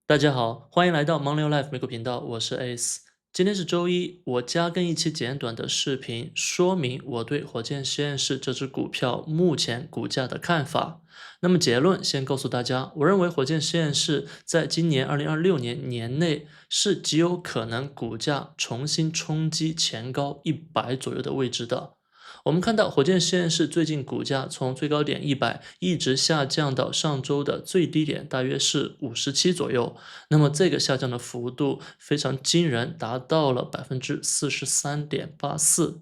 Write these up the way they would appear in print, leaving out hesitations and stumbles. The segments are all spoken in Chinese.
大家好，欢迎来到盲流 Life 美股频道，我是 Ace。今天是周一，我加更一期简短的视频，说明我对火箭实验室这只股票目前股价的看法。那么结论先告诉大家，我认为火箭实验室在今年2026年年内是极有可能股价重新冲击前高100左右的位置的。我们看到火箭实验室最近股价从最高点100一直下降到上周的最低点，大约是57左右。那么这个下降的幅度非常惊人，达到了43.84%。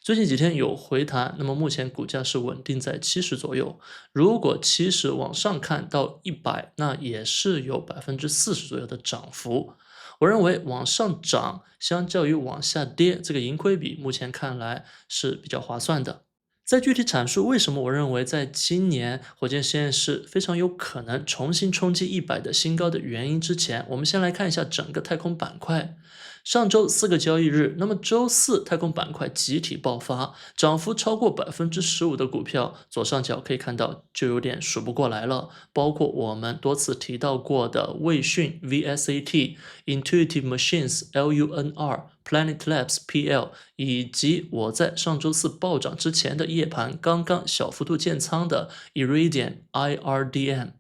最近几天有回弹，那么目前股价是稳定在70左右。如果70往上看到100，那也是有40%左右的涨幅。我认为往上涨相较于往下跌，这个盈亏比目前看来是比较划算的。在具体阐述为什么我认为在今年火箭实验室非常有可能重新冲击100的新高的原因之前，我们先来看一下整个太空板块。上周4个交易日，那么周四太空板块集体爆发，涨幅超过15%的股票，左上角可以看到就有点数不过来了，包括我们多次提到过的卫讯 VSAT、Intuitive Machines LUNR、Planet Labs PL，以及我在上周四暴涨之前的夜盘刚刚小幅度建仓的 Iridium IRDM。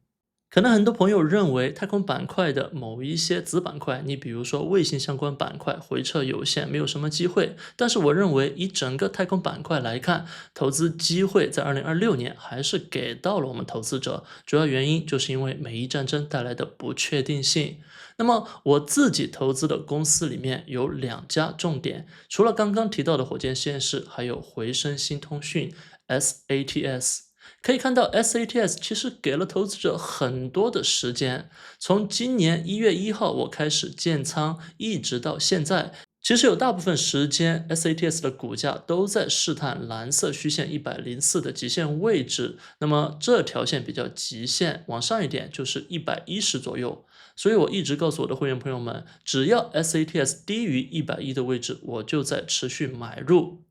可能很多朋友认为太空板块的某一些子板块，你比如说卫星相关板块回撤有限，没有什么机会。但是我认为以整个太空板块来看，投资机会在2026年还是给到了我们投资者。主要原因就是因为美伊战争带来的不确定性。那么我自己投资的公司里面有2家重点，除了刚刚提到的火箭实验室，还有回声新通讯 SATS。可以看到 SATS 其实给了投资者很多的时间，从今年1月1号我开始建仓，一直到现在，其实有大部分时间 SATS 的股价都在试探蓝色虚线104的极限位置，那么这条线比较极限，往上一点就是110左右。所以我一直告诉我的会员朋友们，只要 SATS 低于110的位置，我就在持续买入。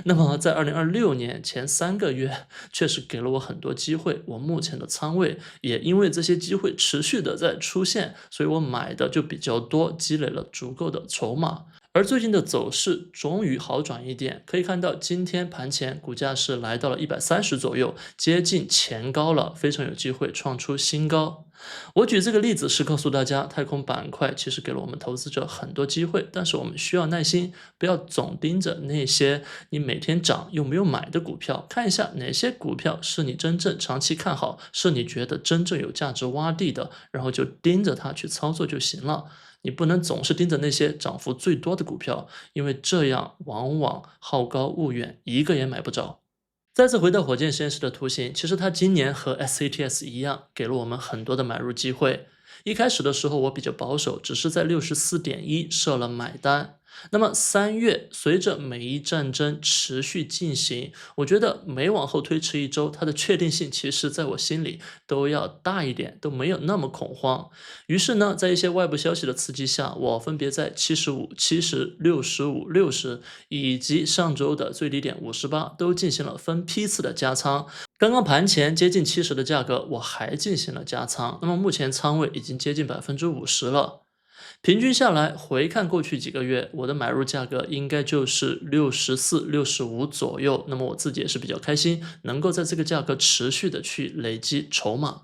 那么在2026年前3个月，确实给了我很多机会，我目前的仓位也因为这些机会持续的在出现，所以我买的就比较多，积累了足够的筹码。而最近的走势终于好转一点，可以看到今天盘前股价是来到了130左右，接近前高了，非常有机会创出新高。我举这个例子是告诉大家，太空板块其实给了我们投资者很多机会，但是我们需要耐心，不要总盯着那些你每天涨又没有买的股票，看一下哪些股票是你真正长期看好，是你觉得真正有价值洼地的，然后就盯着它去操作就行了。你不能总是盯着那些涨幅最多的股票，因为这样往往好高骛远，一个也买不着。再次回到火箭实验室的图形，其实它今年和 SATS 一样，给了我们很多的买入机会。一开始的时候我比较保守，只是在64.1设了买单。那么3月随着美伊战争持续进行，我觉得每往后推迟一周，它的确定性其实在我心里都要大一点，都没有那么恐慌。于是呢，在一些外部消息的刺激下，我分别在75、70、65、60以及上周的最低点58都进行了分批次的加仓。刚刚盘前接近70的价格，我还进行了加仓，那么目前仓位已经接近50%了。平均下来，回看过去几个月，我的买入价格应该就是64、65左右。那么我自己也是比较开心，能够在这个价格持续的去累积筹码。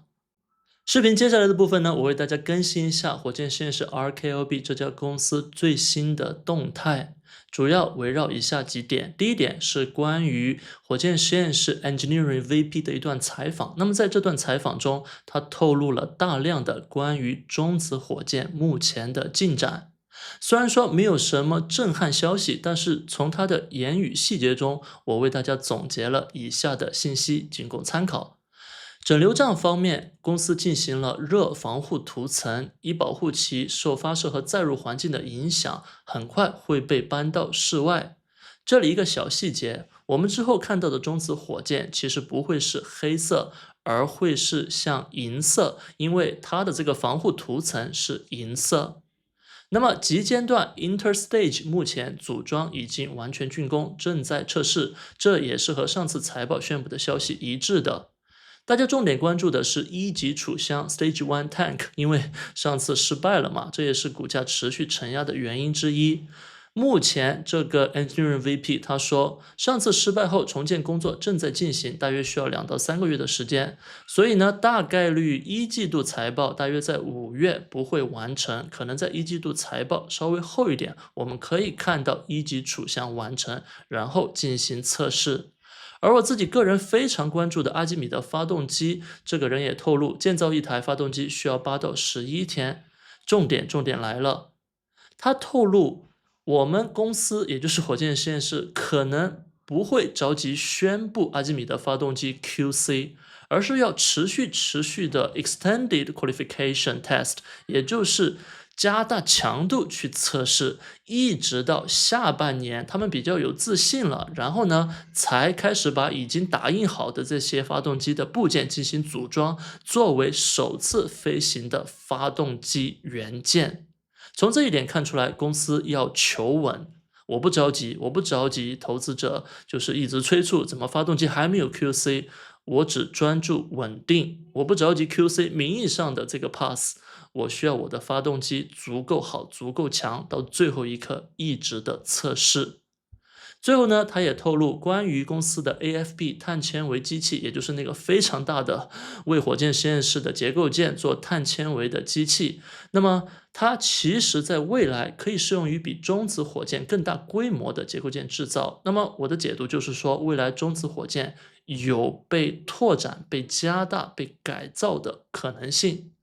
视频接下来的部分呢，我为大家更新一下火箭实验室 RKLB 这家公司最新的动态，主要围绕以下几点。第一点是关于火箭实验室 Engineering VP 的一段采访。那么在这段采访中，他透露了大量的关于中子火箭目前的进展。虽然说没有什么震撼消息，但是从他的言语细节中，我为大家总结了以下的信息，仅供参考。整流障方面，公司进行了热防护涂层，以保护其受发射和载入环境的影响，很快会被搬到室外。这里一个小细节，我们之后看到的中子火箭其实不会是黑色，而会是像银色，因为它的这个防护涂层是银色。那么极尖段 Interstage 目前组装已经完全竣工，正在测试，这也是和上次财报宣布的消息一致的。大家重点关注的是一级储箱 Stage One Tank， 因为上次失败了嘛，这也是股价持续承压的原因之一。目前这个 Engineering VP 他说，上次失败后重建工作正在进行，大约需要2到3个月的时间，所以呢，大概率一季度财报大约在5月不会完成，可能在一季度财报稍微后一点，我们可以看到一级储箱完成，然后进行测试。而我自己个人非常关注的阿基米德发动机，这个人也透露，建造一台发动机需要8到11天。重点来了，他透露我们公司也就是火箭实验室可能不会着急宣布阿基米德发动机 QC， 而是要持续的 extended qualification test， 也就是加大强度去测试，一直到下半年他们比较有自信了，然后呢才开始把已经打印好的这些发动机的部件进行组装，作为首次飞行的发动机元件。从这一点看出来，公司要求稳。我不着急，投资者就是一直催促，怎么发动机还没有 QC， 我只专注稳定，我不着急 QC 名义上的这个 pass， 我需要我的发动机足够好、足够强，到最后一刻一直的测试。最后呢，他也透露关于公司的 AFP 碳纤维机器，也就是那个非常大的为火箭实验室的结构件做碳纤维的机器。那么它其实在未来可以适用于比中子火箭更大规模的结构件制造。那么我的解读就是说，未来中子火箭有被拓展、被加大、被改造的可能性。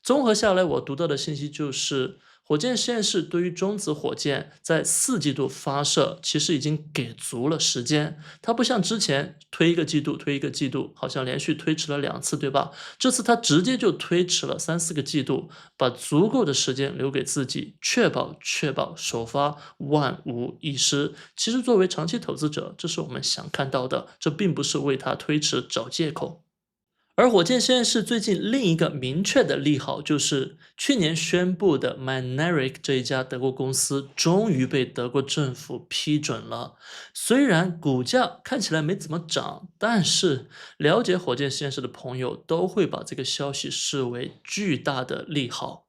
综合下来，我读到的信息就是，火箭实验室对于中子火箭在4季度发射其实已经给足了时间，它不像之前推一个季度，好像连续推迟了2次，对吧？这次它直接就推迟了3、4个季度，把足够的时间留给自己，确保首发万无一失。其实作为长期投资者，这是我们想看到的，这并不是为它推迟找借口。而火箭实验室最近另一个明确的利好，就是去年宣布的 Mynaric 这一家德国公司终于被德国政府批准了。虽然股价看起来没怎么涨，但是了解火箭实验室的朋友都会把这个消息视为巨大的利好。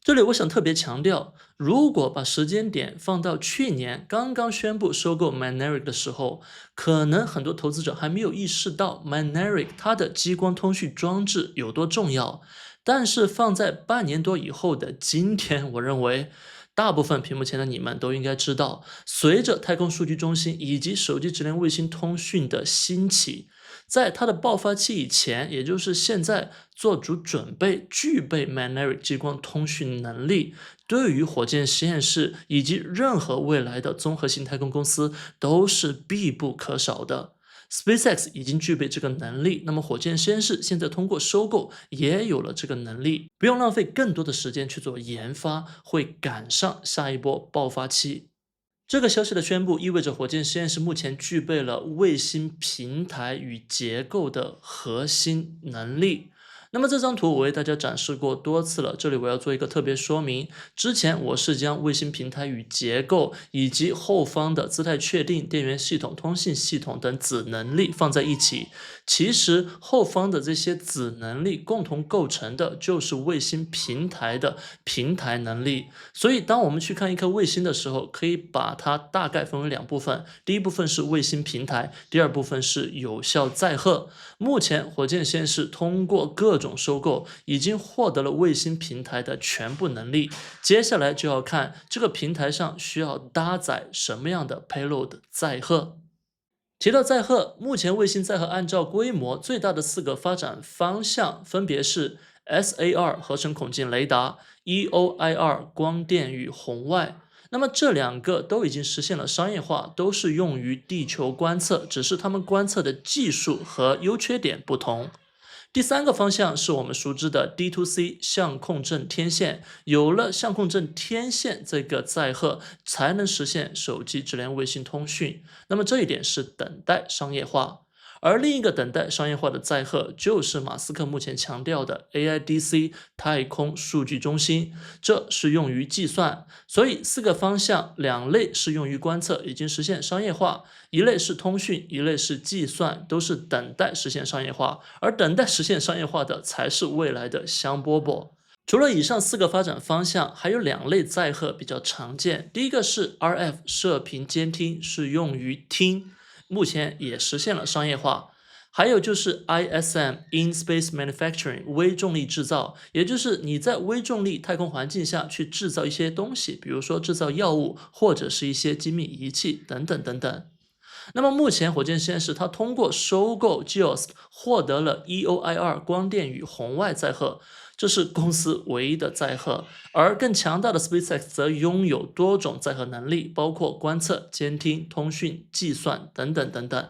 这里我想特别强调，如果把时间点放到去年刚刚宣布收购 Mynaric 的时候，可能很多投资者还没有意识到 Mynaric 它的激光通讯装置有多重要。但是放在半年多以后的今天，我认为大部分屏幕前的你们都应该知道，随着太空数据中心以及手机直连卫星通讯的兴起，在它的爆发期以前，也就是现在做足准备，具备 Mynaric 激光通讯能力，对于火箭实验室以及任何未来的综合性太空公司都是必不可少的。SpaceX 已经具备这个能力，那么火箭实验室现在通过收购也有了这个能力，不用浪费更多的时间去做研发，会赶上下一波爆发期。这个消息的宣布意味着火箭实验室目前具备了卫星平台与结构的核心能力。那么这张图我为大家展示过多次了，这里我要做一个特别说明。之前我是将卫星平台与结构以及后方的姿态确定、电源系统、通信系统等子能力放在一起，其实后方的这些子能力共同构成的就是卫星平台的平台能力。所以当我们去看一颗卫星的时候，可以把它大概分为2部分，第一部分是卫星平台，第二部分是有效载荷。目前火箭实验室通过各种收购已经获得了卫星平台的全部能力，接下来就要看这个平台上需要搭载什么样的 payload 载荷。提到载荷，目前卫星载荷按照规模最大的4个发展方向分别是 SAR 合成孔径雷达、EOIR 光电与红外。那么这2个都已经实现了商业化，都是用于地球观测，只是它们观测的技术和优缺点不同。第3个方向是我们熟知的 D2C 相控阵天线，有了相控阵天线这个载荷，才能实现手机直连卫星通讯。那么这一点是等待商业化。而另一个等待商业化的载荷，就是马斯克目前强调的 AIDC 太空数据中心，这是用于计算。所以4个方向，2类是用于观测，已经实现商业化，一类是通讯，一类是计算，都是等待实现商业化，而等待实现商业化的才是未来的香饽饽。除了以上4个发展方向，还有2类载荷比较常见。第一个是 RF 射频监听，是用于听，目前也实现了商业化。还有就是 ISM In Space Manufacturing 微重力制造，也就是你在微重力太空环境下去制造一些东西，比如说制造药物或者是一些精密仪器等等等等。那么目前火箭实验室它通过收购 Geost 获得了 EOIR 光电与红外载荷，这是公司唯一的载荷，而更强大的 SpaceX 则拥有多种载荷能力，包括观测、监听、通讯、计算等等等等。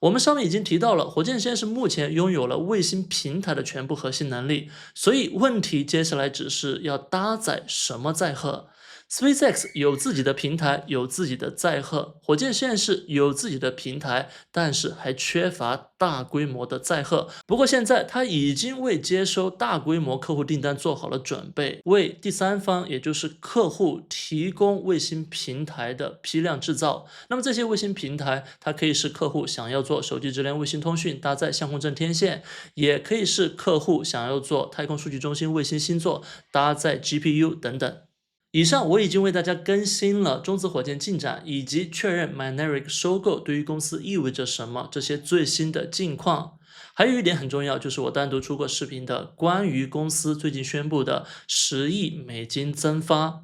我们上面已经提到了，火箭实验室目前拥有了卫星平台的全部核心能力，所以问题接下来只是要搭载什么载荷。SpaceX 有自己的平台，有自己的载荷，火箭实验室有自己的平台，但是还缺乏大规模的载荷。不过现在它已经为接收大规模客户订单做好了准备，为第三方也就是客户提供卫星平台的批量制造。那么这些卫星平台，它可以是客户想要做手机直连卫星通讯，搭载相控阵天线，也可以是客户想要做太空数据中心卫星星座，搭载 GPU 等等。以上我已经为大家更新了中子火箭进展，以及确认 Mynaric 收购对于公司意味着什么这些最新的近况。还有一点很重要，就是我单独出过视频的关于公司最近宣布的10亿美金增发。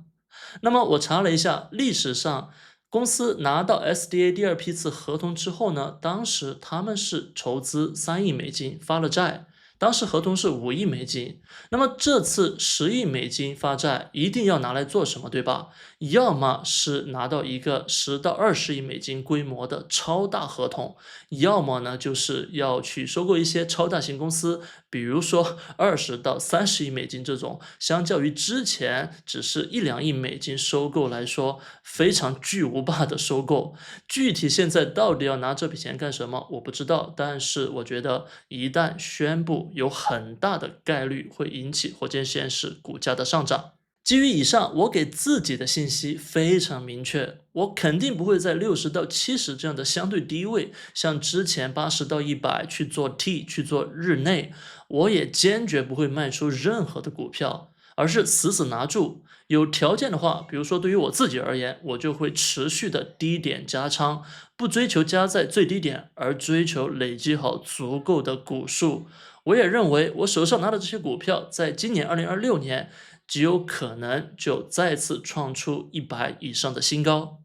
那么我查了一下，历史上公司拿到 SDA 第2批次合同之后呢，当时他们是筹资3亿美金发了债。当时合同是5亿美金，那么这次10亿美金发债一定要拿来做什么，对吧？要么是拿到一个10到20亿美金规模的超大合同，要么呢就是要去收购一些超大型公司，比如说20到30亿美金这种，相较于之前只是1、2亿美金收购来说，非常巨无霸的收购。具体现在到底要拿这笔钱干什么，我不知道，但是我觉得一旦宣布，有很大的概率会引起火箭实验室股价的上涨。基于以上，我给自己的信息非常明确，我肯定不会在60到70这样的相对低位，像之前80到100去做 T 去做日内，我也坚决不会卖出任何的股票，而是死死拿住。有条件的话，比如说对于我自己而言，我就会持续的低点加仓，不追求加在最低点，而追求累积好足够的股数。我也认为我手上拿的这些股票，在今年2026年极有可能就再次创出100以上的新高。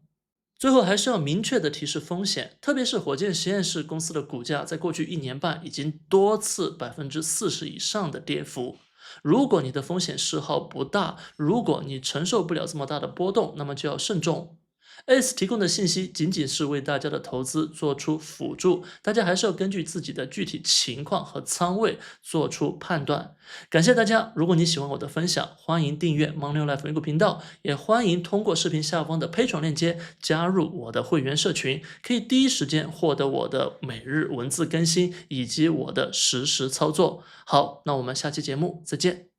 最后还是要明确的提示风险，特别是火箭实验室公司的股价在过去1年半已经多次40%以上的跌幅。如果你的风险嗜好不大，如果你承受不了这么大的波动，那么就要慎重。ACE 提供的信息仅仅是为大家的投资做出辅助，大家还是要根据自己的具体情况和仓位做出判断。感谢大家，如果你喜欢我的分享，欢迎订阅 Money Life 美股频道，也欢迎通过视频下方的 Patreon 链接加入我的会员社群，可以第一时间获得我的每日文字更新以及我的实时操作。好，那我们下期节目再见。